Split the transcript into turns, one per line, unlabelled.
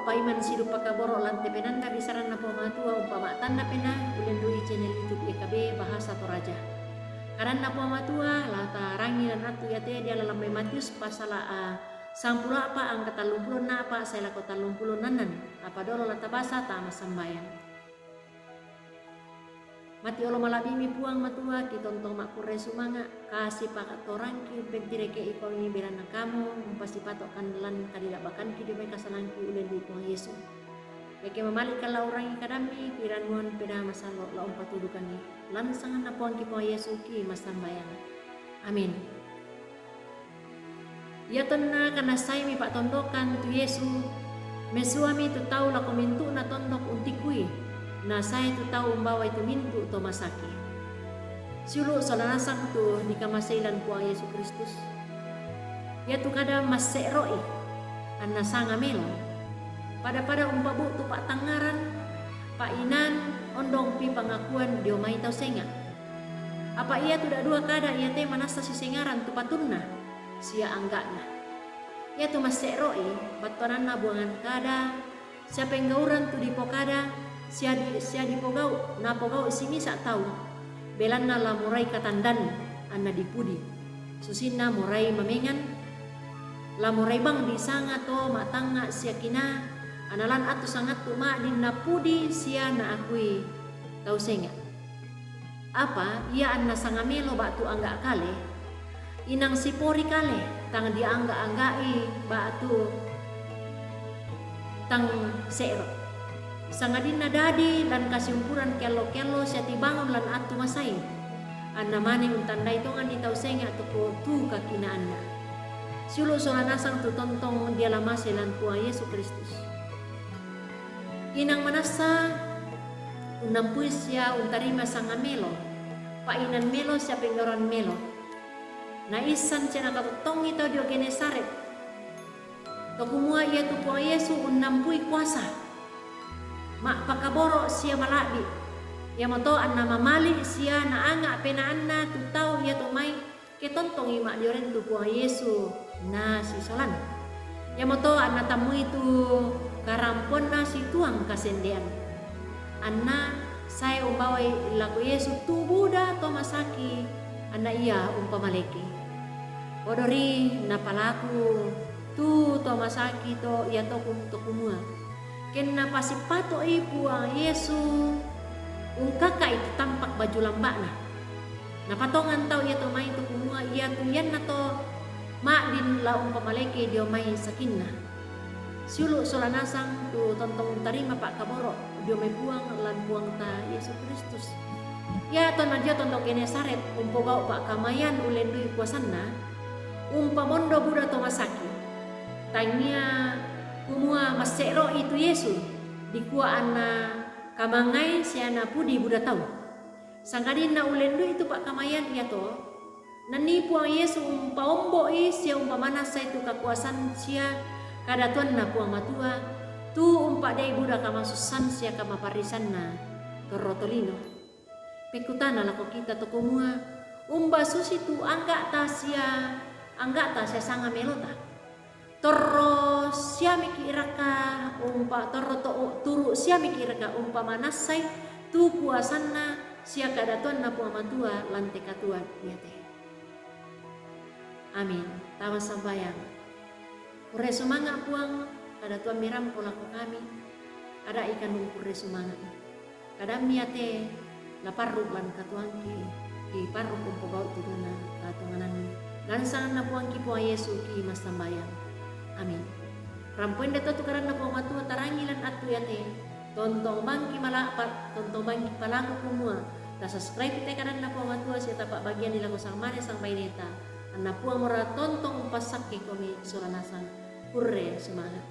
pa iman sidu pakaboro lante penanda bisaran na pamatua umpama tanda pena ulendui channel YouTube EKB Bahasa Toraja. Karena pamatua lata rangi dan atu yate dia dalam Matius pasal sampula apa angka 30 na apa saya lako 30 nanan apa dolo lata basa tama sambayang. Mati olo malabimi puang matua kitontong makure sumanga kasih pakat torang ki begdireke ikaw ini berana kamu umpasi patokan lan kadilabakan ki demay kasanang ki ulen di Tuhan Yesus. Beke mamalik kala orang ikadami piranmuan peda masalo la umpatudukan ni lan sangan na puang ki Tuhan Yesus ki masambayang. Amin. Ya tonna kana say mi pak tondokan tu Yesus mesuami tu tau la komintu na tondok untikui. Na saya tu tahu membawa itu mintu to masaki. Sulu solanasang tu di kamasailan puang Yesus Kristus. Ya tu kada maseroi anna sanga melo. Pada umpabu tu pak tangaran, pak inan ondong pi pengakuan dio mai tau senga. Apa ia tu dak dua kada ia te manasa si sengaran tu patunna sia anggakna. Ya tu maseroi batonanna buangan kada, siapa yang gauran tu di pokada. Sia di pogau na pogau sini sak tahu belanna la murai katandan anna dipudi susinna murai mamengan la murai bang di sanga to matanga sia kina analan atu sangat tu ma din na pudi sia na akui tau senga apa ia anna sanga melo batu angga kale inang sipori kale tang di angga-anggai batu tang sero sangadin nadadi dan kasimpuran kelo-kelo siati bangun lan atu masai anna mani untandai tongan itau senga tu tu kakina anna siulu solanasang tu tontong dia lamase lan Tuhan Yesus Kristus inang manasa unampui sia untarima sanga melo pa inan melo sia penggoran melo na isan cena katutong itau dio Genesaret to kumua ia tu Tuhan Yesus unampui kuasa mak pakaboro sia malabi ya moto anna mamali sia na anga pena anna tu tau ya to mai ke tontong ima dioren tu Tuhan Yesus na si solan ya moto anna tamu itu karampon na si tuang kasendean anna saya umbawai laku Yesus tu Buddha to masaki anna iya umpamaleke odori na palaku tu to masaki to ya to kumua kena pasi pato puang Yesus ungkaka itu tampak baju lambakna na patongan tau ia to mai tu kumua ia tu yan na to ma din la umpamaleke dio mai sakinna siulu solanasang tu tontong tarima pak kaboro dio mai puang lan puang ta Yesus Kristus ya to na dia tontong Genesaret umpogau pak kamayan ulendui kuasanna umpamondo Buddha to masaki tanya kumua masero itu Yesus dikua anna kamangai si ana pudi Buddha tahu sangkadin na ulendu itu pak kamayan ia to nani puang Yesus umpaombo sia umpamana sa itu kakuasan sia kadatuan na puang matua tu umpa dai Buddha kamasusan sia kamaparisan na torotolino pekutana lako kita to kumua umba susi tu angga ta sia sanga melota torro siami kiraka umpa torro to turu siami kiraka umpa manasai tu kuasanna sia kadatuan na puang matua lante katuan iya teh. Amin. Tawa sambayang. Pure sumanga puang kadatuan miram polaku kami ada ikan pure sumanga kada miate la parru lan katuan ki parru umpo bau tuduna katunganan lansangan na puang ki puang Yesus ki mas sambayang. Amin. Rampoin dato tukaran na puang matua tarangilan atu yate tontong bangki malapat tontong bangki palaku kumua ta subscribe te kanan na puang matua siya tapak bagian nila ko sang mane sang baineta anna puang mora tontong umpasak ke komi solanasang purre semangat.